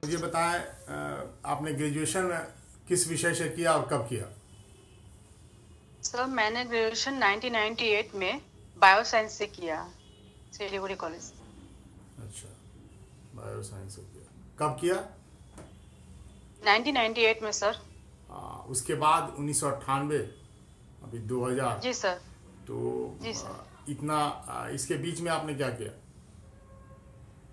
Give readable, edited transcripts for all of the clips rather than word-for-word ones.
मुझे बताएं, आपने ग्रेजुएशन किस विषय से किया और कब किया? सर मैंने ग्रेजुएशन 1998 में बायो साइंस से किया, सिलीगुड़ी कॉलेज से। अच्छा, बायो साइंस से किया। कब किया? 1998 में सर। उसके बाद 1998, अभी 2000, जी सर। तो जी सर। इतना इसके बीच में आपने क्या किया?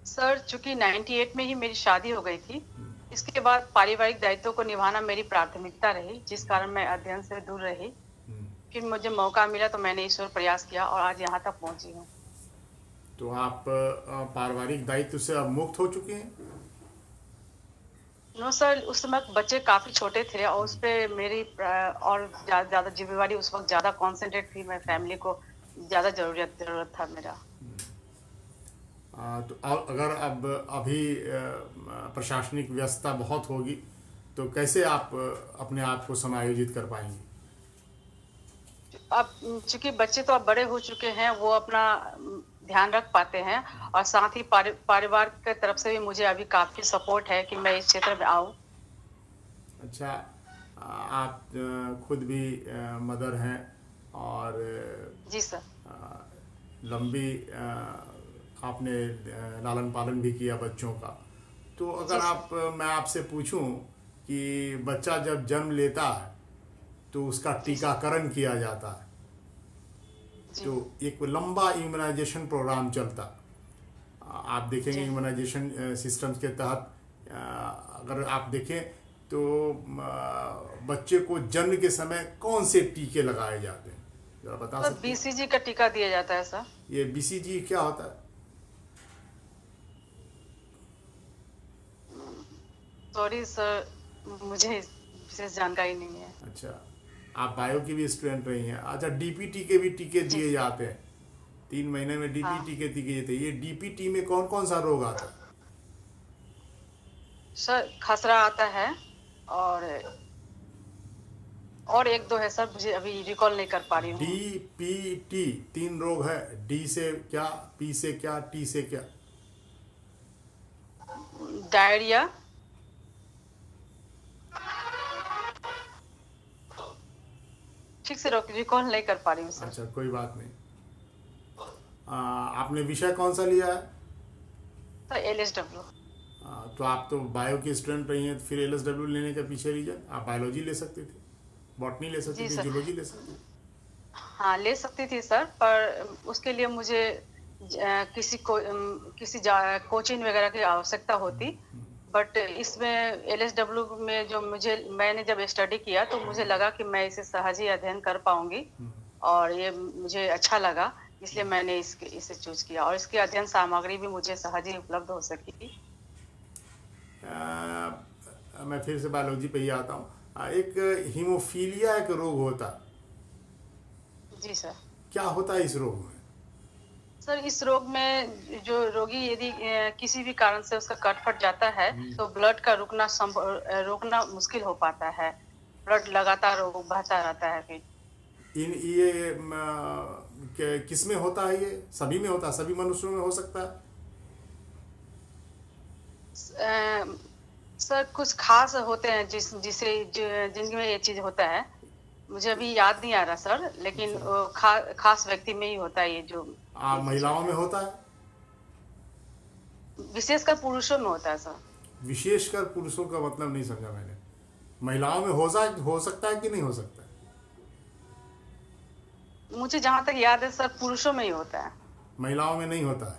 सर चूंकि 98 में ही मेरी शादी हो गई थी, इसके बाद पारिवारिक दायित्वों को निभाना मेरी प्राथमिकता रही, जिस कारण मैं अध्ययन से दूर रही। फिर मुझे मौका मिला तो मैंने ईश्वर प्रयास किया और आज यहाँ तक पहुँची हूँ। तो आप पारिवारिक दायित्व से अब मुक्त हो चुके हैं? नो सर, उस समय बच्चे काफी छोटे थे और उस पे मेरी और ज्यादा जिम्मेवारी उस वक्त ज्यादा कॉन्सेंट्रेट थी। मैं फैमिली को ज्यादा जरूरत था मेरा। तो अगर अब अभी प्रशासनिक व्यस्तता बहुत होगी, तो कैसे आप अपने आप को समायोजित कर पाएंगे? अब चूंकि बच्चे तो अब बड़े हो चुके हैं, वो अपना ध्यान रख पाते हैं और साथ ही परिवार की तरफ से भी मुझे अभी काफी सपोर्ट है कि मैं इस क्षेत्र में आऊं। अच्छा, आप खुद भी मदर हैं और जी सर। लंबी आपने लालन पालन भी किया बच्चों का। तो अगर मैं आपसे पूछूं कि बच्चा जब जन्म लेता है तो उसका टीकाकरण किया जाता है, तो एक लंबा इम्यूनाइजेशन प्रोग्राम चलता। आप देखेंगे इम्यूनाइजेशन सिस्टम्स के तहत, अगर आप देखें तो बच्चे को जन्म के समय कौन से टीके लगाए जाते हैं, जरा बता सकते हैं? BCG का टीका दिया जाता है सर। ये BCG क्या होता है? सॉरी सर, मुझे विशेष जानकारी नहीं है। अच्छा, आप बायो की भी स्टूडेंट रही हैं। अच्छा, DPT के भी टीके दिए जाते हैं, 3 महीने में DPT के टीके देते हैं। ये DPT में कौन कौन सा रोग आता है? सर खसरा आता है और एक दो है सर, मुझे अभी रिकॉल नहीं कर पा रही हूँ। DPT 3 रोग है। D से क्या, P से क्या, T से क्या? डायरिया, ठीक से रिकॉल नहीं कर पा रही हूँ सर। अच्छा, कोई बात नहीं। आपने विषय कौन सा लिया है? Sir LSW। तो आप तो बायो की स्टूडेंट रही हैं, तो फिर LSW लेने का पीछे रीजन? आप बायोलॉजी ले सकते थे, बॉटनी ले सकते थे, जूलॉजी ले सकते थे। हाँ ले सकती थी सर, पर उसके लिए मुझे किसी कोचिंग वगैरह की आवश्यकता होती। बट इसमें LSW में मैंने जब स्टडी किया तो मुझे लगा कि मैं इसे सहज ही अध्ययन कर पाऊंगी और ये मुझे अच्छा लगा, इसलिए मैंने इसे चूज किया और इसकी अध्ययन सामग्री भी मुझे सहज ही उपलब्ध हो सकी। मैं फिर से बायोलॉजी पे ही आता हूँ। एक हीमोफीलिया एक रोग होता। जी सर। क्या होता है इस रोग में? सर इस रोग में जो रोगी यदि किसी भी कारण से उसका कट फट जाता है तो ब्लड का रोकना मुश्किल हो पाता है। ब्लड लगातार बहता रहता है। फिर किस में होता है? ये सभी में होता है? सभी मनुष्यों में हो सकता है? सर कुछ खास होते हैं जिनमें ये चीज होता है। मुझे अभी याद नहीं आ रहा सर, लेकिन खास व्यक्ति में ही होता है ये जो। महिलाओं में होता है? विशेषकर पुरुषों में होता है सर। विशेषकर पुरुषों का मतलब नहीं समझा मैंने। महिलाओं में हो सकता है कि नहीं हो सकता है? मुझे जहां तक याद है सर, पुरुषों में ही होता है, महिलाओं में नहीं होता है।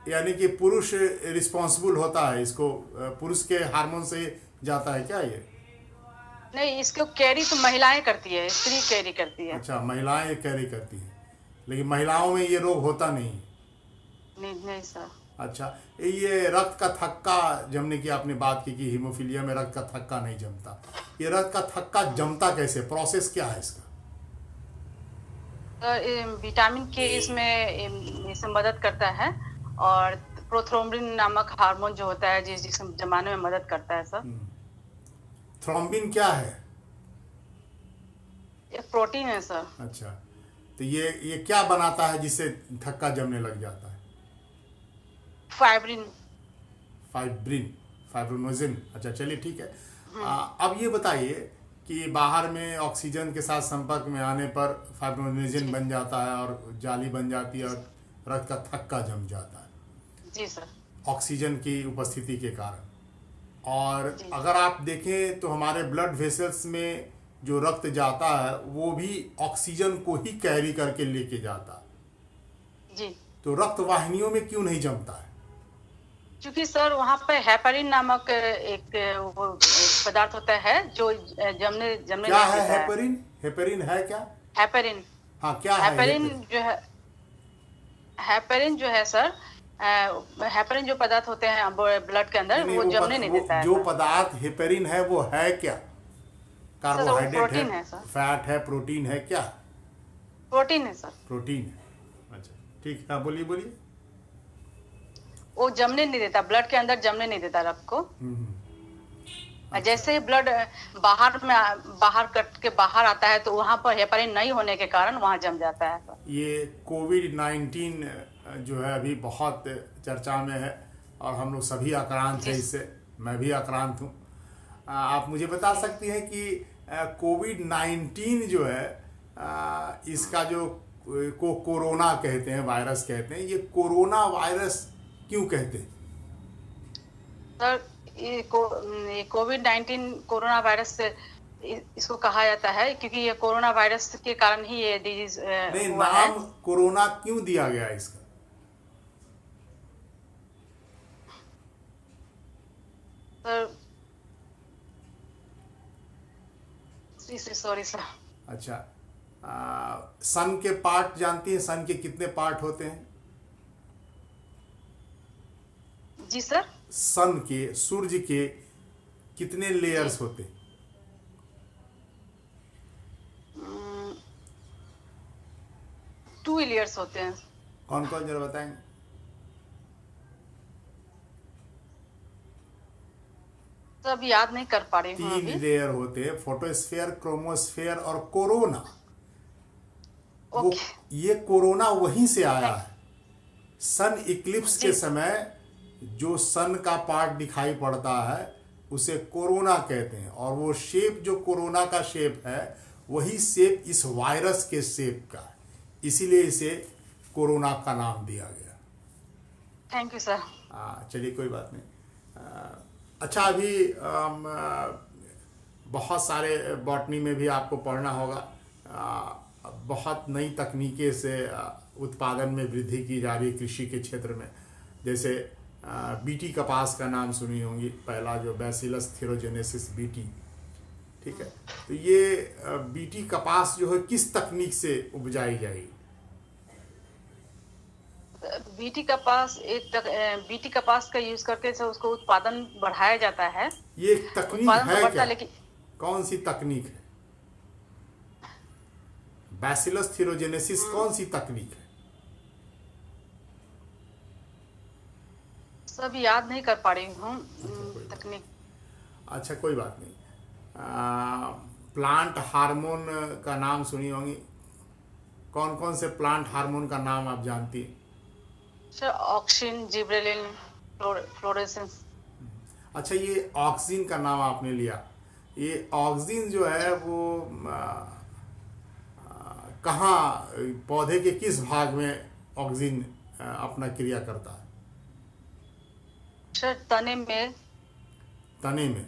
यानी कि पुरुष रिस्पॉन्सिबल होता है इसको, पुरुष के हार्मोन से जाता है क्या ये? नहीं, इसको कैरी तो महिलाएं करती है, स्त्री कैरी करती है। अच्छा, महिलाएं कैरी करती हैं, लेकिन महिलाओं में ये रोग होता नहीं। नहीं सर। अच्छा, ये रक्त का थक्का जमने की आपने बात की कि हीमोफीलिया में रक्त का थक्का नहीं जमता। ये रक्त का थक्का जमता कैसे, प्रोसेस क्या है इसका? विटामिन के इसमें मदद करता है और प्रोथ्रोम्बिन नामक हार्मोन जो होता है जिस जमाने में मदद करता है सर। थ्रोम्बिन क्या है? प्रोटीन है सर। अच्छा, तो ये क्या बनाता है जिससे थक्का जमने लग जाता है? फाइब्रिन। Fibrin, fibrinogen. अच्छा, चलिए ठीक है। अब ये बताइए कि बाहर में ऑक्सीजन के साथ संपर्क में आने पर फाइब्रोनोजिन जी बन जाता है और जाली बन जाती है और रक्त का थक्का जम जाता है जी सर। ऑक्सीजन की उपस्थिति के कारण। और जी अगर आप देखें तो हमारे ब्लड वेसल्स में जो रक्त जाता है वो भी ऑक्सीजन को ही कैरी करके लेके जाता है। जी। तो रक्त वाहिनियों में क्यों नहीं जमता है? क्योंकि सर वहाँ पे हेपरिन नामक एक वो पदार्थ होता है जो जमने जमने क्या नहीं है देता है। हेपरिन? हेपरिन है क्या? हेपरिन। हाँ, क्या है हेपरिन हेपरिन? जो है, हेपरिन जो है सर, हेपरिन जो पदार्थ होते हैं ब्लड के नहीं अंदर नहीं, वो जमने नहीं वो देता है जो सर। पदार्थ हेपेरिन है वो है क्या? सर वो कार्बोहाइड्रेट है, प्रोटीन है सर। फैट है, प्रोटीन है, क्या? प्रोटीन है सर। प्रोटीन है। अच्छा, ठीक है। हाँ, बोलिए बोलिए। वो जमने नहीं देता, ब्लड के अंदर जमने नहीं देता रक्त को। अच्छा। जैसे ही ब्लड बाहर कट के बाहर आता है तो वहां पर हेपरिन नहीं होने के कारण वहां जम जाता है सर। ये कोविड-19 जो है अभी बहुत चर्चा में है और हम लोग सभी आक्रांत हैं जी इससे। मैं भी आक्रांत हूँ। आप मुझे बता सकती हैं कि कोविड-19 जो है इसका जो कोरोना कहते हैं, वायरस कहते हैं, ये कोरोना वायरस क्यों कहते हैं? सर ये कोविड-19 कोरोना वायरस से इसको कहा जाता है क्योंकि ये कोरोना वायरस के कारण ही ये डिजीज नहीं, हुआ है। नाम कोरोना क्यों दिया गया इसका? Sir sorry sir. अच्छा, सन के पार्ट जानती हैं? सन के कितने पार्ट होते हैं? जी सर। सन के, सूर्य के कितने जी लेयर्स होते हैं? 2 लेयर्स होते हैं। कौन कौन, जरा बताएंगे? सब याद नहीं कर पा रही हूँ 3 अभी। लेयर होते हैं, फोटोस्फेयर, क्रोमोस्फेयर और कोरोना। वो ओके। ये कोरोना वहीं से आया है। सन इक्लिप्स के जी समय जो सन का पार्ट दिखाई पड़ता है उसे कोरोना कहते हैं और वो शेप जो कोरोना का शेप है वही शेप इस वायरस के शेप का है, इसीलिए इसे कोरोना का नाम दिया गया। Thank you sir. चलिए, कोई बात नहीं। अच्छा, अभी बहुत सारे बॉटनी में भी आपको पढ़ना होगा। बहुत नई तकनीकें से उत्पादन में वृद्धि की जा रही है कृषि के क्षेत्र में। जैसे बीटी कपास का नाम सुनी होंगी, पहला जो बैसिलस थीरोजेनेसिस बीटी, ठीक है। तो ये बीटी कपास जो है किस तकनीक से उपजाई जाएगी? बीटी कपास का यूज करके से उसको उत्पादन बढ़ाया जाता है। ये एक तकनीक उत्पादन तो है बढ़ता क्या? है लेकिन कौन सी तकनीक है? बैसिलस थीरोजेनेसिस कौन सी तकनीक है? सब याद नहीं कर पा रही हूँ तकनीक। अच्छा, कोई बात नहीं। प्लांट हार्मोन का नाम सुनी होंगी। कौन कौन से प्लांट हार्मोन का नाम आप जानती हैं? Sir auxin, gibberellin, fluorescence. अच्छा, ये ऑक्सीन का नाम आपने लिया। ये ऑक्सीन जो है वो कहाँ, पौधे के किस भाग में ऑक्सीन अपना क्रिया करता है? सर तने में। तने में।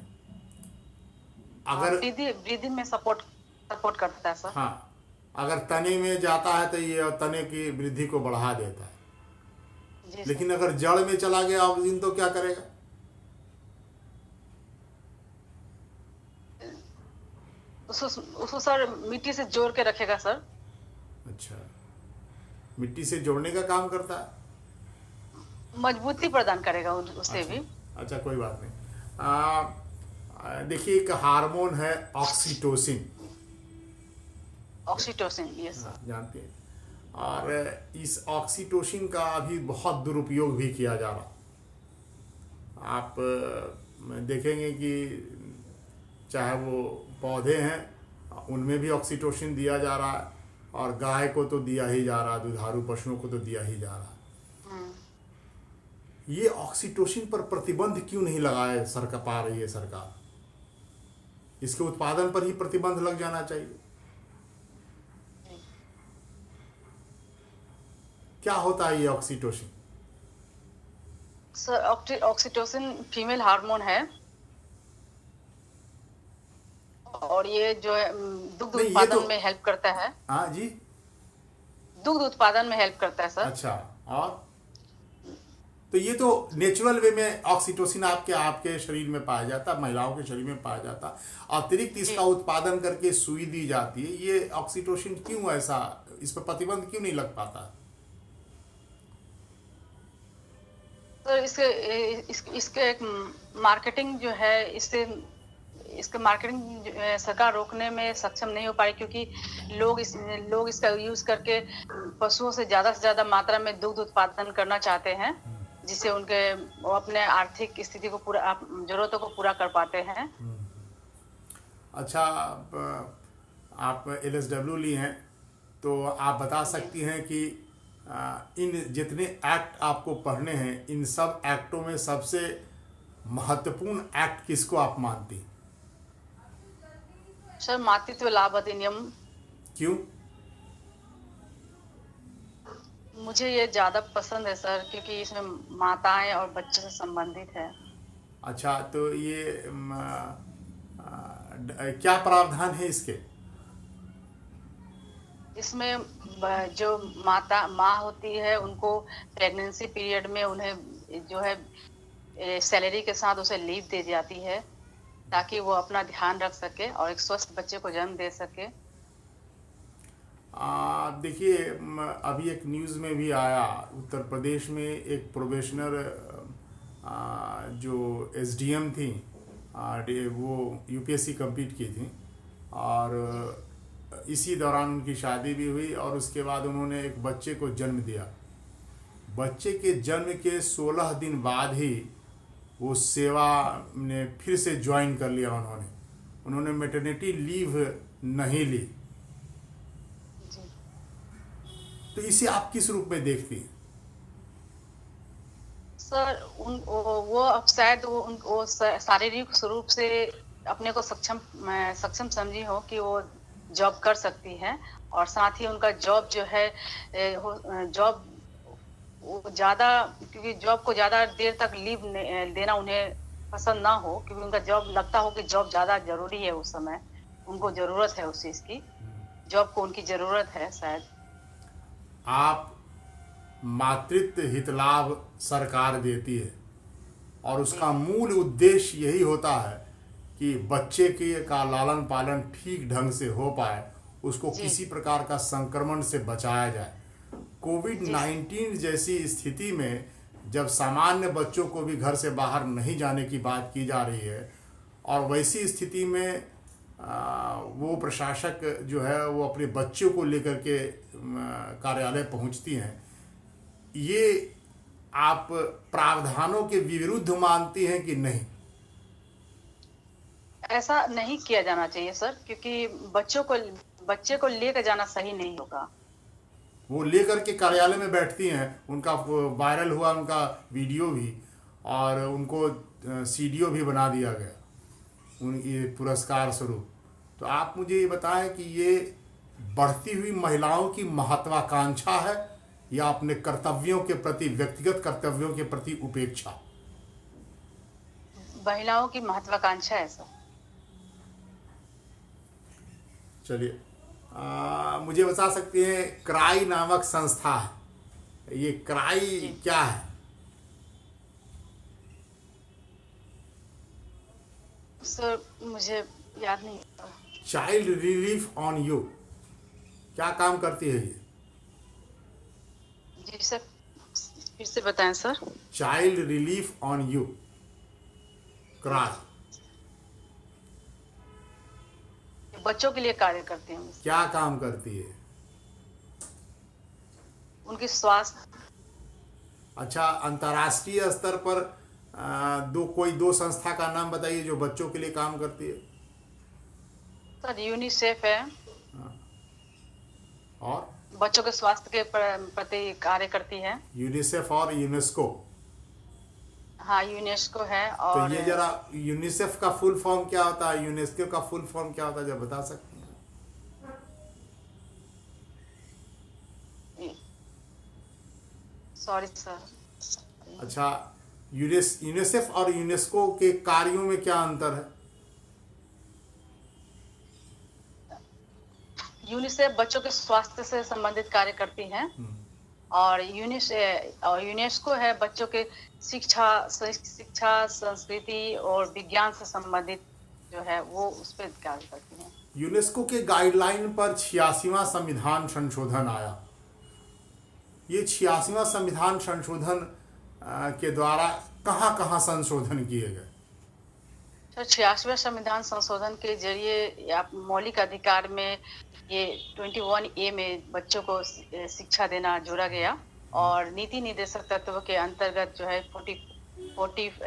अगर वृद्धि में सपोर्ट करता है सर। हाँ, अगर तने में जाता है तो ये तने की वृद्धि को बढ़ा देता है। जी लेकिन सर। अगर जड़ में चला गया ऑक्सीजन तो क्या करेगा? उसको सर मिट्टी से जोड़ के रखेगा सर। अच्छा, मिट्टी से जोड़ने का काम करता है। मजबूती प्रदान करेगा उससे अच्छा, भी। अच्छा, कोई बात नहीं। देखिए, एक हार्मोन है ऑक्सीटोसिन। ऑक्सीटोसिन, यस हाँ, सर। जानते हैं। और इस ऑक्सीटोसिन का अभी बहुत दुरुपयोग भी किया जा रहा। आप देखेंगे कि चाहे वो पौधे हैं उनमें भी ऑक्सीटोसिन दिया जा रहा है, और गाय को तो दिया ही जा रहा है, दुधारू पशुओं को तो दिया ही जा रहा है। ये ऑक्सीटोसिन पर प्रतिबंध क्यों नहीं लगाए सरकार पा रही है सरकार? इसके उत्पादन पर ही प्रतिबंध लग जाना चाहिए। क्या होता है ये oxytocin? Sir oxytocin female hormone है, और ये जो है दुग्ध नहीं, ये उत्पादन तो में हेल्प करता है। हाँ जी। दुग्ध उत्पादन में हेल्प करता है सर। अच्छा, और तो ये तो नेचुरल वे में ऑक्सीटोसिन आपके शरीर में पाया जाता, महिलाओं के शरीर में पाया जाता, अतिरिक्त इसका उत्पादन करके सुई दी जाती है। ये ऑक्सीटोसिन क्यों ऐसा, इस पर प्रतिबंध क्यों नहीं लग पाता? सर इसके एक मार्केटिंग जो है, इसके मार्केटिंग सरकार रोकने में सक्षम नहीं हो पाई, क्योंकि लोग इसका यूज करके पशुओं से ज्यादा मात्रा में दुग्ध उत्पादन करना चाहते हैं, जिससे वो अपने आर्थिक स्थिति को जरूरतों को पूरा कर पाते हैं। अच्छा, आप LSW ली हैं, तो आप बता सकती हैं कि इन जितने एक्ट आपको पढ़ने हैं, इन सब एक्टों में सबसे महत्वपूर्ण एक्ट किसको आप मानती हैं? सर मातृत्व लाभ अधिनियम। क्यों? मुझे ये ज्यादा पसंद है सर, क्योंकि इसमें माताएं और बच्चे से संबंधित है। अच्छा, तो ये क्या प्रावधान है इसके? इसमें जो माँ होती है, उनको प्रेगनेंसी पीरियड में उन्हें जो है सैलरी के साथ उसे लीव दे जाती है, ताकि वो अपना ध्यान रख सके और एक स्वस्थ बच्चे को जन्म दे सके। देखिए, अभी एक न्यूज़ में भी आया, उत्तर प्रदेश में एक प्रोबेशनर जो SDM थी, वो UPSC कंप्लीट की थी, और इसी दौरान उनकी शादी भी हुई, और उसके बाद उन्होंने एक बच्चे को जन्म दिया। बच्चे के जन्म के 16 दिन बाद ही वो सेवा ने फिर से ज्वाइन कर लिया। उन्होंने मैटरनिटी लीव नहीं ली। तो इसे आप किस रूप में देखती हैं? सर वो अब शायद वो शारीरिक रूप से अपने को सक्षम समझी हो कि वो जॉब कर सकती है, और साथ ही उनका जॉब जो है जॉब ज्यादा, क्योंकि जॉब को ज्यादा देर तक लीव देना उन्हें पसंद ना हो, क्योंकि उनका जॉब लगता हो कि जॉब ज्यादा जरूरी है, उस समय उनको जरूरत है उस चीज की, जॉब को उनकी जरूरत है शायद। आप मातृत्व हित लाभ सरकार देती है, और उसका मूल उद्देश्य यही होता है कि बच्चे के का लालन पालन ठीक ढंग से हो पाए, उसको किसी प्रकार का संक्रमण से बचाया जाए। कोविड-19 जैसी स्थिति में जब सामान्य बच्चों को भी घर से बाहर नहीं जाने की बात की जा रही है, और वैसी स्थिति में वो प्रशासक जो है वो अपने बच्चों को लेकर के कार्यालय पहुंचती हैं, ये आप प्रावधानों के विरुद्ध मानती हैं कि नहीं? ऐसा नहीं किया जाना चाहिए सर, क्योंकि बच्चे को लेकर जाना सही नहीं होगा। वो लेकर के कार्यालय में बैठती हैं, उनका वायरल हुआ उनका वीडियो भी, और उनको CDO भी बना दिया गया उनकी पुरस्कार स्वरूप। तो आप मुझे ये बताएं कि ये बढ़ती हुई महिलाओं की महत्वाकांक्षा है, या अपने कर्तव्यों के प्रति, व्यक्तिगत कर्तव्यों के प्रति उपेक्षा? महिलाओं की महत्वाकांक्षा है सर। चलिए, मुझे बता सकते हैं, क्राई नामक संस्था है, ये क्राई क्या है? सर मुझे याद नहीं। चाइल्ड रिलीफ ऑन यू, क्या काम करती है ये? जी सर, फिर से बताएं sir. Child relief on you, cry बच्चों के लिए कार्य करते हैं। क्या काम करती है? उनकी स्वास्थ्य। अच्छा, अंतर्राष्ट्रीय स्तर पर कोई दो संस्था का नाम बताइए जो बच्चों के लिए काम करती है। सर यूनिसेफ है, और बच्चों के स्वास्थ्य के प्रति कार्य करती है। यूनिसेफ और यूनेस्को। हाँ, यूनेस्को है। तो और ये जरा यूनिसेफ का फुल फॉर्म क्या होता है, यूनेस्को का फुल फॉर्म क्या होता है, जरा बता सकते हैं? Sorry sir. अच्छा, यूनिसेफ और यूनेस्को के कार्यों में क्या अंतर है? यूनिसेफ बच्चों के स्वास्थ्य से संबंधित कार्य करती है, और यूनेस्को है बच्चों के शिक्षा, संस्कृति और विज्ञान से संबंधित जो है वो उस पर कार्य करती है। यूनेस्को के गाइडलाइन पर 86वां संविधान संशोधन आया। ये 86वां संविधान संशोधन के द्वारा कहाँ कहाँ संशोधन किए गए? तो 86वें संविधान संशोधन के जरिए आप मौलिक अधिकार में ये 21A में बच्चों को शिक्षा देना जोड़ा गया, और नीति निर्देशक तत्व के अंतर्गत जो है 45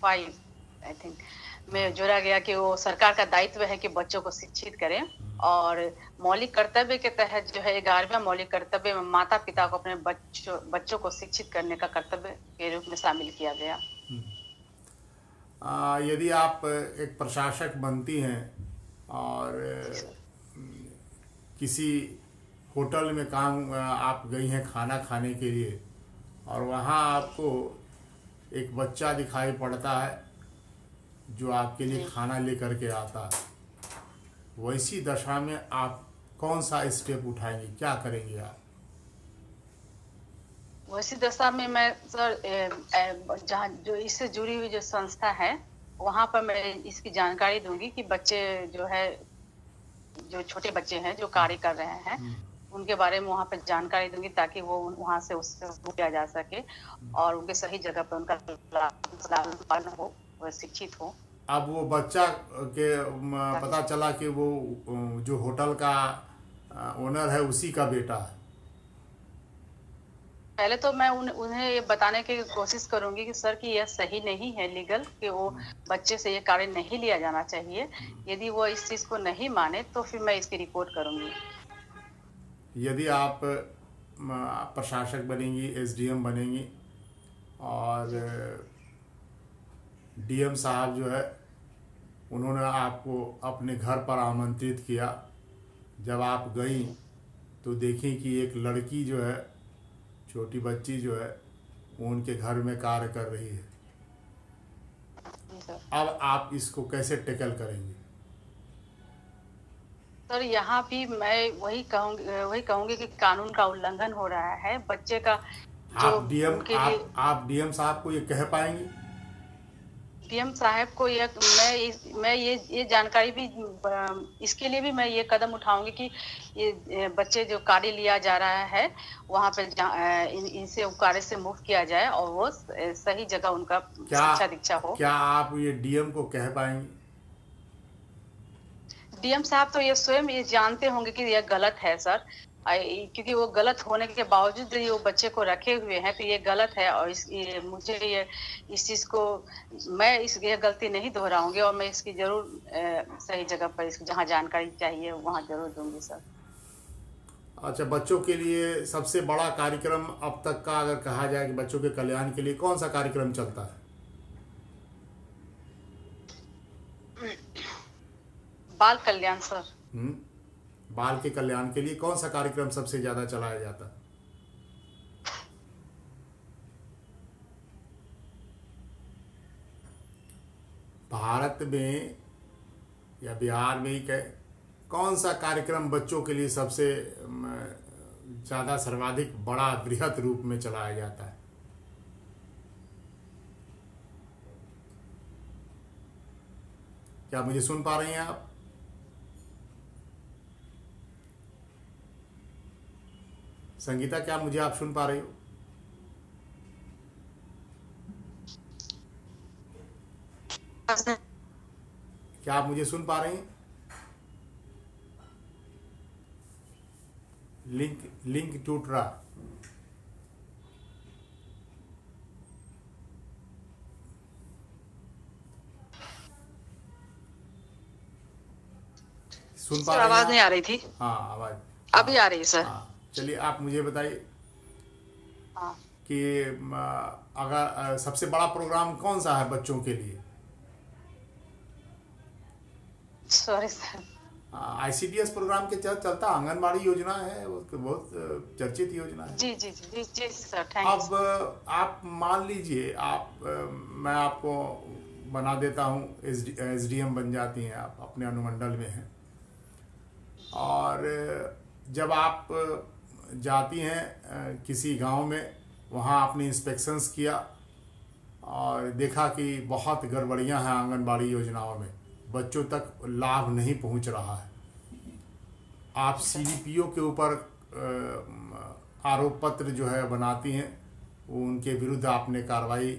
आई थिंक में जोड़ा गया कि वो सरकार का दायित्व है कि बच्चों को शिक्षित करें, और मौलिक कर्तव्य के तहत जो है 11वें मौलिक कर्तव्य में माता पिता को अपने बच्चों को शिक्षित करने का कर्तव्य के रूप में शामिल किया गया। यदि आप एक प्रशासक बनती हैं और किसी होटल में आप गई हैं खाना खाने के लिए, और वहाँ आपको एक बच्चा दिखाई पड़ता है जो आपके लिए खाना लेकर के आता है, वैसी दशा में आप कौन सा स्टेप उठाएंगे, क्या करेंगे आप? वैसी दशा में मैं सर जहाँ जो इससे जुड़ी हुई जो संस्था है वहाँ पर मैं इसकी जानकारी दूंगी कि बच्चे जो है, जो छोटे बच्चे हैं जो कार्य कर रहे हैं उनके बारे में वहाँ पर जानकारी दूंगी, ताकि वो वहाँ से उससे किया जा सके और उनके सही जगह पर उनका लालन पालन हो, वो शिक्षित हो। अब वो बच्चा के पता चला कि वो जो होटल का ओनर है उसी का बेटा है, पहले तो मैं उन्हें ये बताने की कोशिश करूंगी कि सर कि यह सही नहीं है लीगल, कि वो बच्चे से ये कार्य नहीं लिया जाना चाहिए। यदि वो इस चीज को नहीं माने तो फिर मैं इसकी रिपोर्ट करूंगी। यदि आप प्रशासक बनेंगी, एसडीएम बनेंगी, और डीएम साहब जो है उन्होंने आपको अपने घर पर आमंत्रित किया, जब आप गई तो देखी कि एक लड़की जो है, छोटी बच्ची जो है, वो उनके घर में कार्य कर रही है। अब आप इसको कैसे टैकल करेंगे? सर यहाँ भी मैं वही कहूंगी कि कानून का उल्लंघन हो रहा है बच्चे का। जो आप डीएम साहब को ये कह पाएंगे? डीएम साहब को मैं ये जानकारी भी, इसके लिए भी मैं ये कदम उठाऊंगी कि ये बच्चे जो कार्य लिया जा रहा है वहाँ पे इनसे कार्य से मुक्त किया जाए और वो सही जगह उनका शिक्षा दीक्षा हो। क्या आप ये डीएम को कह पाएंगे? डीएम साहब तो ये स्वयं ये जानते होंगे कि यह गलत है सर, क्योंकि वो गलत होने के बावजूद ये वो बच्चे को रखे हुए हैं, तो ये गलत है। और मुझे इस चीज को मैं ये गलती नहीं दोहराऊंगी, और मैं इसकी जरूर सही जगह पर इसकी जहाँ जानकारी चाहिए वहाँ जरूर दूंगी सर। अच्छा, बच्चों के लिए सबसे बड़ा कार्यक्रम अब तक का अगर कहा जाए कि बच्चों के कल्याण के लिए कौन सा कार्यक्रम चलता है? बाल कल्याण सर। बाल के कल्याण के लिए कौन सा कार्यक्रम सबसे ज्यादा चलाया जाता है? भारत में या बिहार में ही कौन सा कार्यक्रम बच्चों के लिए सबसे ज्यादा सर्वाधिक बड़ा बृहत रूप में चलाया जाता है? क्या मुझे सुन पा रही हैं आप? संगीता, क्या मुझे आप सुन पा रही हो? क्या आप मुझे सुन पा रही हैं? लिंक टूट रहा। सुन पा सर रहे हैं आवाज नहीं आप? आ रही थी। हाँ, आवाज। अभी हाँ आ रही है सर। हाँ, चलिए आप मुझे बताइए हाँ कि अगर सबसे बड़ा प्रोग्राम कौन सा है बच्चों के लिए? Sorry sir. आईसीडीएस प्रोग्राम के तहत चलता आंगनबाड़ी योजना है, वो तो बहुत चर्चित योजना है। जी जी जी जी जी सर, थैंक यू अब सर। आप मान लीजिए मैं आपको बना देता हूँ, एसडीएम बन जाती हैं आप, अपने अनुमंडल में हैं, और जब आप जाती हैं किसी गांव में, वहाँ आपने इंस्पेक्शंस किया और देखा कि बहुत गड़बड़ियाँ हैं आंगनबाड़ी योजनाओं में, बच्चों तक लाभ नहीं पहुँच रहा है, आप जी सर। सीडीपीओ के ऊपर आरोप पत्र जो है बनाती हैं, वो उनके विरुद्ध आपने कार्रवाई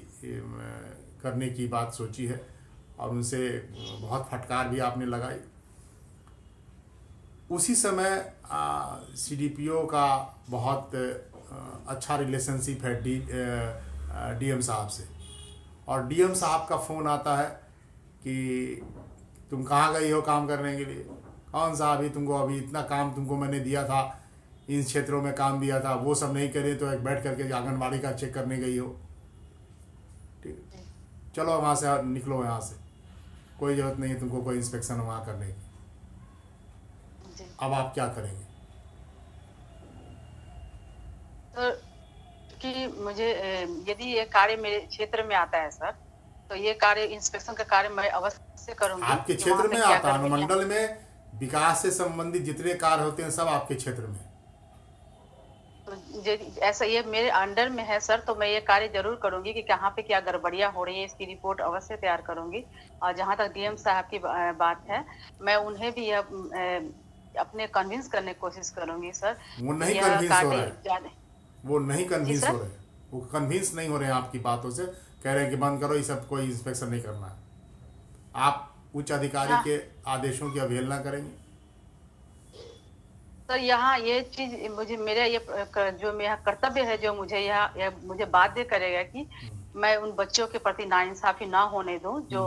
करने की बात सोची है और उनसे बहुत फटकार भी आपने लगाई। उसी समय सीडीपीओ का बहुत अच्छा रिलेशनशिप है डीएम साहब से, और डीएम साहब का फ़ोन आता है कि तुम कहाँ गई हो काम करने के लिए? कौन सा अभी तुमको, अभी इतना काम तुमको मैंने दिया था, इन क्षेत्रों में काम दिया था, वो सब नहीं करे तो एक बैठ करके आंगनबाड़ी का चेक करने गई हो। ठीक है, चलो वहाँ से निकलो, यहाँ से कोई ज़रूरत नहीं है तुमको कोई इंस्पेक्शन वहाँ करने की। जी अब आप क्या करेंगे? तो कि मुझे यदि ये कार्य मेरे क्षेत्र में आता है सर, तो ये कार्य इंस्पेक्शन का कार्य मैं अवश्य करूंगी आपके कि वहाँ क्षेत्र पे में क्या आता है, गड़बड़ियाँ। अनुमंडल में विकास से संबंधित जितने कार्य होते हैं सब आपके क्षेत्र में? तो यदि ऐसा ये मेरे अंडर में है सर, तो मैं ये कार्य जरूर करूंगी कि कहाँ पे क्या गड़बड़ियाँ हो रही है, इसकी रिपोर्ट अवश्य तैयार करूंगी। और जहाँ तक डीएम साहब की बात है, मैं उन्हें भी यह अपने कन्विंस करने की कोशिश करूंगी सर वो कि नहीं यह कन्विंस हो रहा कार्य है, ज्यादा। वो नहीं जी कन्विंस हो सर। रहे हैं, वो कन्विंस नहीं हो रहे हैं आपकी बातों से, कह रहे हैं कि बंद करो ये सब, कोई इंस्पेक्शन नहीं करना है। आप उच्च अधिकारी हाँ के आदेशों की अवहेलना करेंगे? सर, यहाँ ये चीज मुझे मेरा ये जो मेरा कर्तव्य है, जो मुझे यह मुझे बाध्य करेगा कि मैं उन बच्चों के प्रति नाइंसाफी ना होने दूं जो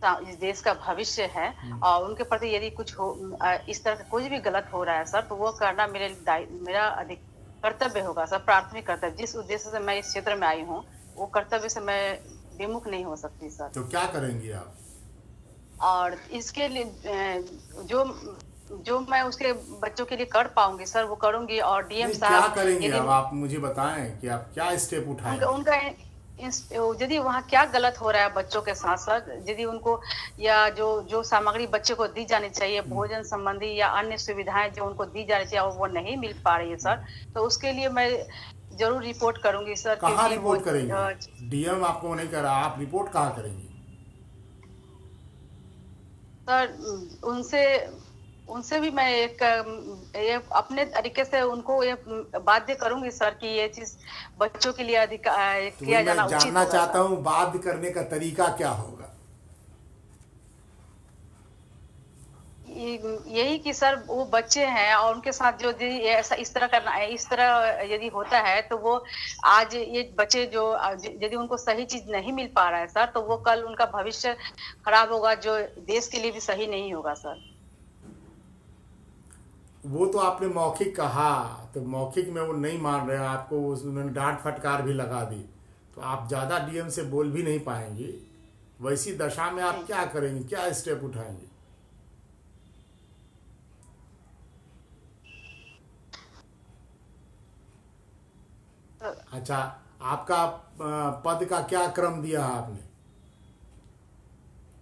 इस देश का भविष्य है। और उनके प्रति यदि कुछ हो, इस तरह का कुछ भी गलत हो रहा है सर, तो वो करना मेरा अधिक कर्तव्य होगा सर, प्राथमिक कर्तव्य। जिस उद्देश्य से मैं इस क्षेत्र में आई हूँ, वो कर्तव्य से मैं विमुख नहीं हो सकती सर। तो क्या करेंगी आप? और इसके लिए जो जो मैं उसके बच्चों के लिए कर पाऊंगी सर, वो करूंगी। और डीएम नहीं, क्या साहब करेंगे यदि अब आप मुझे बताएं कि आप क्या स्टेप उनका उठाएंगे? उनका यदि वहाँ क्या गलत हो रहा है बच्चों के साथ साथ, यदि उनको या जो जो सामग्री बच्चे को दी जानी चाहिए, भोजन संबंधी या अन्य सुविधाएं जो उनको दी जानी चाहिए, वो नहीं मिल पा रही है सर, तो उसके लिए मैं जरूर रिपोर्ट करूंगी सर। कहाँ क्योंकि वो रिपोर्ट करेंगे? डीएम आपको नहीं कर रहा, आप रिपोर्ट कहाँ करेंगे? सर उनसे उनसे भी मैं एक ये अपने तरीके से उनको ये बाध्य करूंगी सर कि ये चीज बच्चों के लिए अधिकार तो वही किया मैं जाना उचित जानना होगा चाहता सर। हूँ, बाध्य करने का तरीका क्या होगा? यही कि सर वो बच्चे हैं और उनके साथ जो यदि ऐसा इस तरह करना है, इस तरह यदि होता है, तो वो आज ये बच्चे जो यदि उनको सही चीज नहीं मिल पा रहा है सर, तो वो कल उनका भविष्य खराब होगा, जो देश के लिए भी सही नहीं होगा सर। वो तो आपने मौखिक कहा, तो मौखिक में वो नहीं मान रहे हैं आपको, उन्होंने डांट फटकार भी लगा दी, तो आप ज़्यादा डीएम से बोल भी नहीं पाएंगे। वैसी दशा में आप क्या करेंगे, क्या स्टेप उठाएंगे? अच्छा, आपका पद का क्या क्रम दिया है आपने?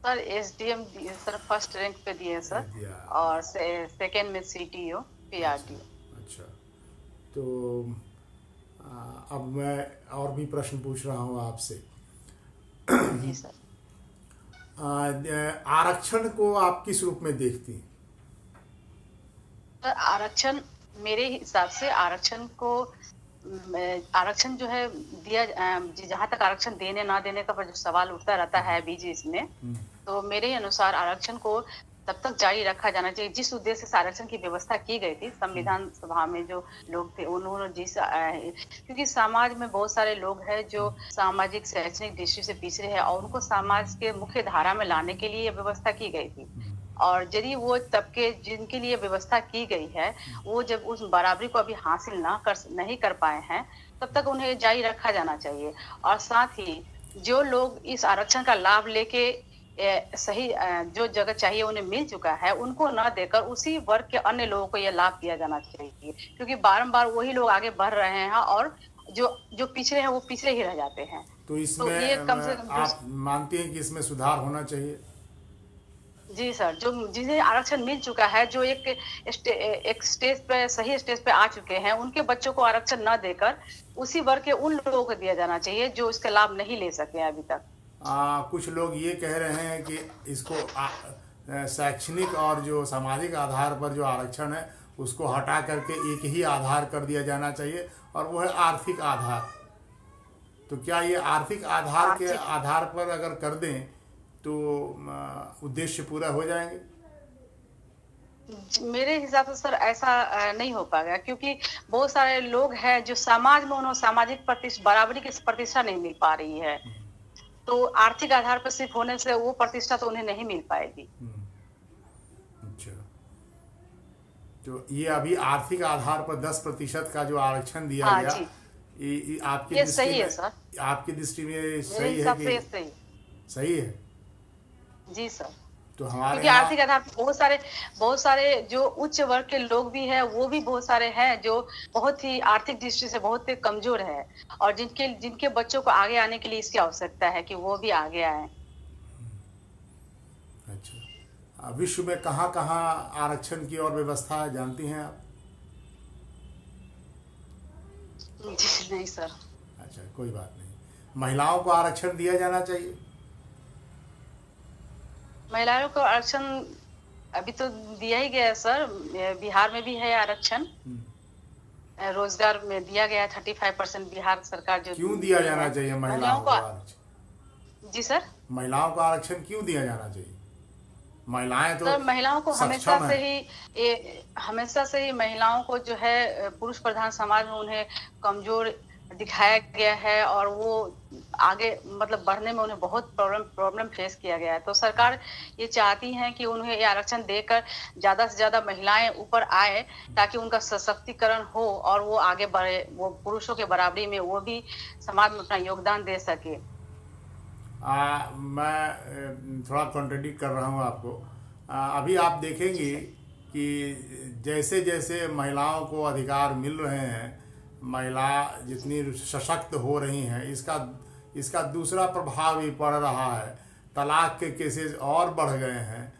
Sir SDM sir first rank पे दिए सर, दिया। और सेकंड में सीटीओ पीआरटीओ। अच्छा, तो अब मैं और भी प्रश्न पूछ रहा हूँ आपसे। जी सर। आरक्षण को आप किस रूप में देखती हैं? सर आरक्षण, मेरे हिसाब से आरक्षण जो है दिया, जहाँ तक आरक्षण देने ना देने का जो सवाल उठता रहता है बीच इसमें, तो मेरे अनुसार आरक्षण को तब तक जारी रखा जाना चाहिए जिस उद्देश्य से आरक्षण की व्यवस्था की गई थी। संविधान सभा में जो लोग थे उन्होंने क्योंकि समाज में बहुत सारे लोग हैं जो सामाजिक शैक्षणिक दृष्टि से पिछड़े हैं और उनको समाज के मुख्य धारा में लाने के लिए व्यवस्था की गई थी। और यदि वो तबके जिनके लिए व्यवस्था की गई है, वो जब उस बराबरी को अभी हासिल नहीं कर पाए हैं, तब तक उन्हें जारी रखा जाना चाहिए। और साथ ही जो लोग इस आरक्षण का लाभ लेके सही जो जगह चाहिए उन्हें मिल चुका है, उनको ना देकर उसी वर्ग के अन्य लोगों को यह लाभ दिया जाना चाहिए। क्योंकि बारंबार वही लोग आगे बढ़ रहे हैं और जो जो पिछड़े हैं वो पिछड़े ही रह जाते हैं। तो तो इसमें ये कम से कम आप मानते हैं कि इसमें सुधार होना चाहिए? जी सर, जो जिन्हें आरक्षण मिल चुका है, जो एक स्टेज पे सही स्टेज पे आ चुके हैं, उनके बच्चों को आरक्षण न देकर उसी वर्ग के उन लोगों को दिया जाना चाहिए जो इसका लाभ नहीं ले सके अभी तक। कुछ लोग ये कह रहे हैं कि इसको शैक्षणिक और जो सामाजिक आधार पर जो आरक्षण है उसको हटा करके एक ही आधार कर दिया जाना चाहिए, और वो है आर्थिक आधार। तो क्या ये आर्थिक आधार के आधार पर अगर कर दें तो उद्देश्य पूरा हो जाएंगे? मेरे हिसाब से सर ऐसा नहीं हो पाएगा, क्योंकि बहुत सारे लोग हैं जो समाज में उन्हें सामाजिक बराबरी की प्रतिष्ठा नहीं मिल पा रही है। तो आर्थिक आधार पर सिर्फ होने से वो प्रतिष्ठा तो उन्हें नहीं मिल पाएगी। अच्छा, तो ये अभी आर्थिक आधार पर 10% का जो आरक्षण दिया गया, ये आपकी ये दृष्टि सही है में, सर। आपकी दृष्टि में मेरे सही है हिसाब से ये कि सही है? जी सर। तो हमारे क्योंकि आर्थिक आधार पर बहुत सारे जो उच्च वर्ग के लोग भी हैं, वो भी बहुत सारे हैं जो बहुत ही आर्थिक दृष्टि से बहुत ही कमजोर है, और जिनके बच्चों को आगे आने के लिए इसकी आवश्यकता है कि वो भी आगे आए। अच्छा, विश्व में कहाँ कहाँ आरक्षण की और व्यवस्था है, जानती हैं आप? जी नहीं सर। अच्छा, कोई बात नहीं। महिलाओं को आरक्षण दिया जाना चाहिए? महिलाओं को आरक्षण अभी तो दिया ही गया है सर। बिहार में भी है आरक्षण, रोजगार में दिया गया है 35% बिहार सरकार जो। क्यों दिया जाना चाहिए महिलाओं को आरक्षण? जी सर। महिलाओं को आरक्षण क्यों दिया जाना चाहिए? महिलाएं तो सर महिलाओं को हमेशा से ही महिलाओं को जो है पुरुष प्रधान समाज में उन्हें कमजोर दिखाया गया है, और वो आगे मतलब बढ़ने में उन्हें बहुत प्रॉब्लम फेस किया गया है। तो सरकार ये चाहती है कि उन्हें ये आरक्षण देकर ज्यादा से ज्यादा महिलाएं ऊपर आए, ताकि उनका सशक्तिकरण हो और वो आगे बढ़े, वो पुरुषों के बराबरी में वो भी समाज में अपना योगदान दे सके। मैं थोड़ा कॉन्ट्रडिक्ट कर रहा हूँ आपको। अभी आप देखेंगे कि जैसे जैसे महिलाओं को अधिकार मिल रहे हैं, महिला जितनी सशक्त हो रही हैं, इसका दूसरा प्रभाव भी पड़ रहा है। तलाक के केसेस और बढ़ गए हैं।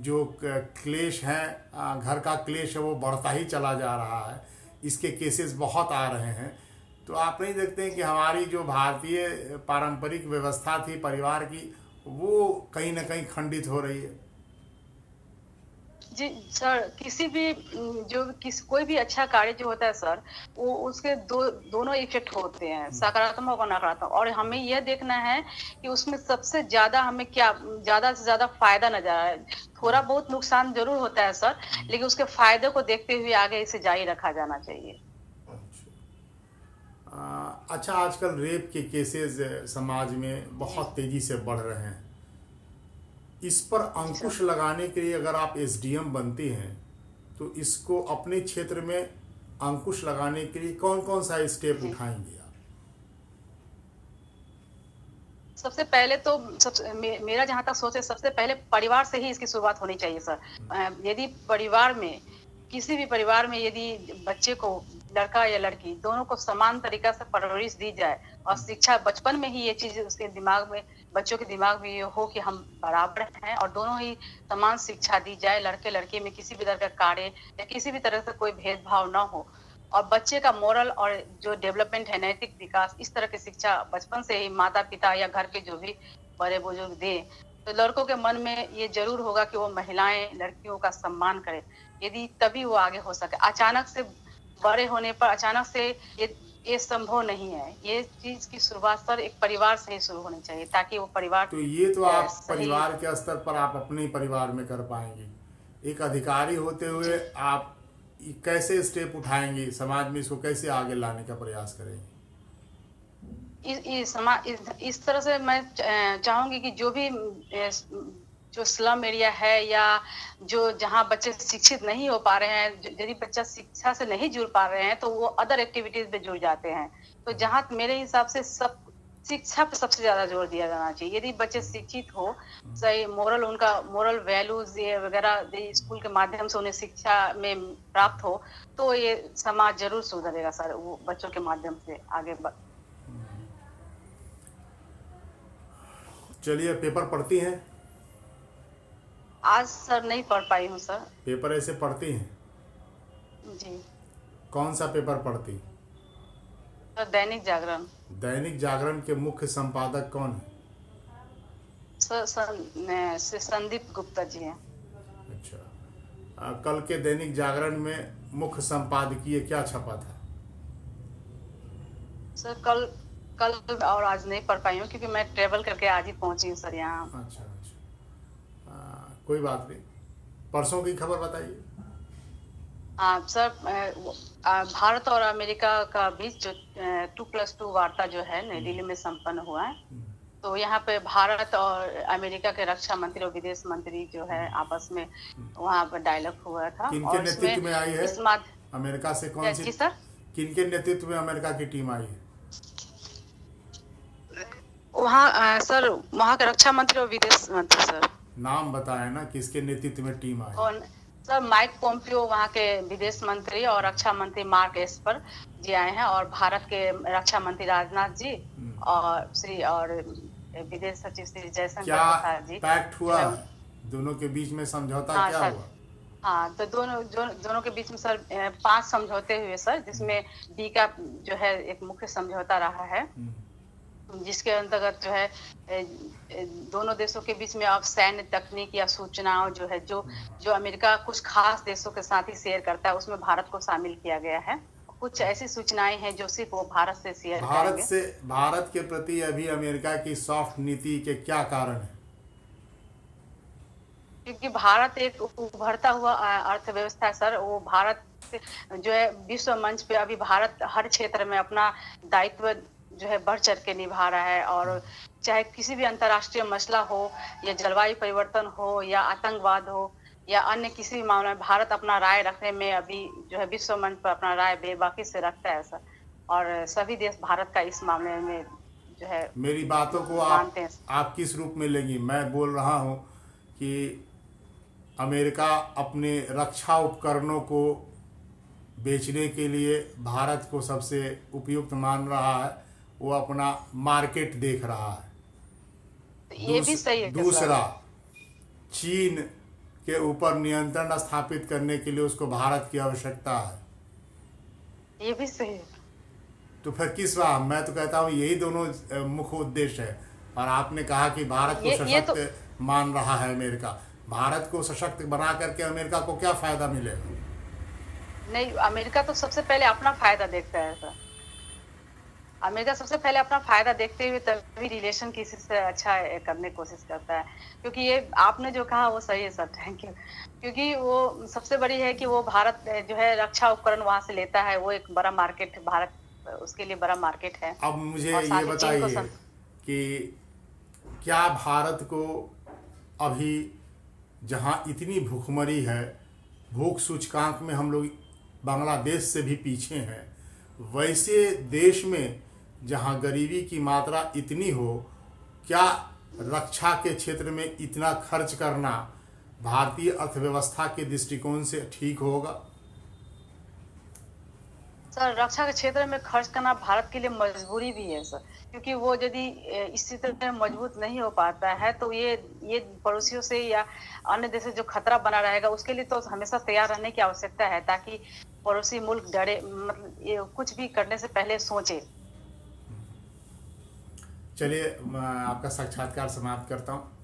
जो क्लेश हैं, घर का क्लेश है, वो बढ़ता ही चला जा रहा है। इसके केसेस बहुत आ रहे हैं। तो आप नहीं देखते हैं कि हमारी जो भारतीय पारंपरिक व्यवस्था थी परिवार की, वो कहीं ना कहीं खंडित हो रही है? जी सर, कोई भी अच्छा कार्य जो होता है सर, वो उसके दोनों इफेक्ट होते हैं, सकारात्मक और नकारात्मक। और हमें यह देखना है कि उसमें सबसे ज्यादा हमें क्या ज्यादा से ज्यादा फायदा नजर आ रहा है। थोड़ा बहुत नुकसान जरूर होता है सर, लेकिन उसके फायदे को देखते हुए आगे इसे जारी रखा जाना चाहिए। अच्छा, आजकल रेप के केसेस समाज में बहुत तेजी से बढ़ रहे हैं। इस पर अंकुश लगाने के लिए अगर आप एसडीएम बनते हैं, तो इसको अपने क्षेत्र में अंकुश लगाने के लिए कौन कौन सा स्टेप उठाएंगे आप? सबसे पहले तो मेरा जहां तक सोच है, सबसे पहले परिवार से ही इसकी शुरुआत होनी चाहिए सर। यदि परिवार में, किसी भी परिवार में यदि बच्चे को, लड़का या लड़की दोनों को समान तरीका से परवरिश दी जाए, और शिक्षा बचपन में ही ये चीज उसके दिमाग में, बच्चों के दिमाग में ये हो कि हम बराबर हैं, और दोनों ही समान शिक्षा दी जाए, लड़के लड़की में किसी भी तरह का कार्य या किसी भी तरह से कोई भेदभाव ना हो, और बच्चे का मोरल और जो डेवलपमेंट है, नैतिक विकास, इस तरह की शिक्षा बचपन से ही माता पिता या घर के जो भी बड़े बुजुर्ग दे, तो लड़कों के मन में ये जरूर होगा कि वो महिलाएं, लड़कियों का सम्मान करें। यदि तभी वो आगे हो सके। अचानक से बड़े होने पर अचानक से ये संभव नहीं है। ये चीज की शुरुआत सर एक परिवार से ही शुरू होनी चाहिए, ताकि वो परिवार। तो ये तो आप परिवार के स्तर पर आप अपने ही परिवार में कर पाएंगे। एक अधिकारी होते हुए आप कैसे स्टेप उठाएंगे, समाज में इसको कैसे आगे लाने का प्रयास करेंगे? इस तरह से मैं चाहूंगी कि जो स्लम एरिया है या जो जहाँ बच्चे शिक्षित नहीं हो पा रहे हैं, यदि बच्चा शिक्षा से नहीं जुड़ पा रहे हैं तो वो अदर एक्टिविटीज में जुड़ जाते हैं। तो जहाँ मेरे हिसाब से सब शिक्षा पे सबसे ज्यादा जोर दिया जाना चाहिए। यदि बच्चे शिक्षित हो, सही मोरल उनका मोरल वैल्यूज ये वगैरह स्कूल के माध्यम से उन्हें शिक्षा में प्राप्त हो तो ये समाज जरूर सुधरेगा सर, वो बच्चों के माध्यम से आगे चलिए, पेपर पढ़ती हैं? आज सर नहीं पढ़ पाई हूँ सर। पेपर ऐसे पढ़ती हैं? जी कौन सा पेपर पढ़ती? सर दैनिक जागरण। दैनिक जागरण के मुख्य संपादक कौन है? सर संदीप गुप्ता जी हैं। अच्छा, कल के दैनिक जागरण में मुख्य संपादकीय क्या छपा था? सर कल और आज नहीं पढ़ पाई हूँ क्योंकि मैं ट्रेवल करके आज ही पहुंची हूँ सर यहाँ। अच्छा, कोई बात नहीं, परसों की खबर बताइए। सर भारत और अमेरिका का बीच जो 2+2 वार्ता जो है नई दिल्ली में संपन्न हुआ है। तो यहाँ पे भारत और अमेरिका के रक्षा मंत्री और विदेश मंत्री जो है आपस में वहाँ पर डायलॉग हुआ था। किनके नेतृत्व में आई है? अमेरिका से कौन सी? सर किनके नेतृत्व में अमेरिका की टीम आई है? वहाँ सर वहाँ के रक्षा मंत्री और विदेश मंत्री सर। नाम बताए ना, किसके नेतृत्व में टीम आई? सर माइक पोम्पियो वहाँ के विदेश मंत्री और रक्षा मंत्री मार्क एस्पर जी आए हैं और भारत के रक्षा मंत्री राजनाथ जी और विदेश सचिव श्री जयशंकर प्रसाद जी। पैक्ट हुआ दोनों के बीच में, समझौता क्या हुआ? हाँ, तो दोनों के बीच में सर 5 समझौते हुए सर, जिसमें डी का जो है एक मुख्य समझौता रहा है, जिसके अंतर्गत जो है दोनों देशों के बीच में अब सैन्य तकनीक या सूचनाओं जो है जो अमेरिका कुछ खास देशों के साथ ही शेयर करता है उसमें भारत को शामिल किया गया है। कुछ ऐसी सूचनाएं हैं जो सिर्फ वो भारत से शेयर करेंगे। भारत के प्रति अभी अमेरिका की सॉफ्ट नीति के क्या कारण है? क्योंकि भारत एक उभरता हुआ अर्थव्यवस्था है सर। वो भारत जो है विश्व मंच पे अभी भारत हर क्षेत्र में अपना दायित्व जो है बढ़ चढ़ के निभा रहा है। और चाहे किसी भी अंतर्राष्ट्रीय मसला हो या जलवायु परिवर्तन हो या आतंकवाद हो या अन्य किसी भी मामले में भारत अपना राय रखने में अभी जो है विश्व मंच पर अपना राय बेबाकी से रखता है सर। और सभी देश भारत का इस मामले में जो है मेरी बातों को आप किस रूप में लेंगी? मैं बोल रहा हूँ कि अमेरिका अपने रक्षा उपकरणों को बेचने के लिए भारत को सबसे उपयुक्त मान रहा है, वो अपना मार्केट देख रहा है। ये भी सही है। दूसरा, चीन के ऊपर नियंत्रण स्थापित करने के लिए उसको भारत की आवश्यकता है। ये भी सही है। तो फिर किस रहा? मैं तो कहता हूँ यही दोनों मुख्य उद्देश्य है। और आपने कहा कि भारत को सशक्त मान रहा है अमेरिका। भारत को सशक्त बना करके अमेरिका को क्या फायदा मिलेगा? नहीं, अमेरिका तो सबसे पहले अपना फायदा देखता है सर। अमेरिका सबसे पहले अपना फायदा देखते हुए तभी रिलेशन किसी से अच्छा करने की कोशिश करता है। क्योंकि ये आपने जो कहा वो सही है सर, थैंक यू। क्योंकि वो सबसे बड़ी है कि वो भारत जो है रक्षा उपकरण वहां से लेता है, वो एक बड़ा मार्केट, भारत उसके लिए बड़ा मार्केट है। अब मुझे ये बताइए कि क्या भारत को अभी जहाँ इतनी भूखमरी है, भूख सूचकांक में हम लोग बांग्लादेश से भी पीछे हैं, वैसे देश में जहाँ गरीबी की मात्रा इतनी हो, क्या रक्षा के क्षेत्र में इतना खर्च करना भारतीय अर्थव्यवस्था के दृष्टिकोण से ठीक होगा? सर रक्षा के क्षेत्र में खर्च करना भारत के लिए मजबूरी भी है सर। क्योंकि वो यदि इस क्षेत्र में मजबूत नहीं हो पाता है तो ये पड़ोसियों से या अन्य देशों से जो खतरा बना रहेगा उसके लिए तो हमेशा तैयार रहने की आवश्यकता है, ताकि पड़ोसी मुल्क डरे, मतलब ये कुछ भी करने से पहले सोचे। चलिए, मैं आपका साक्षात्कार समाप्त करता हूँ।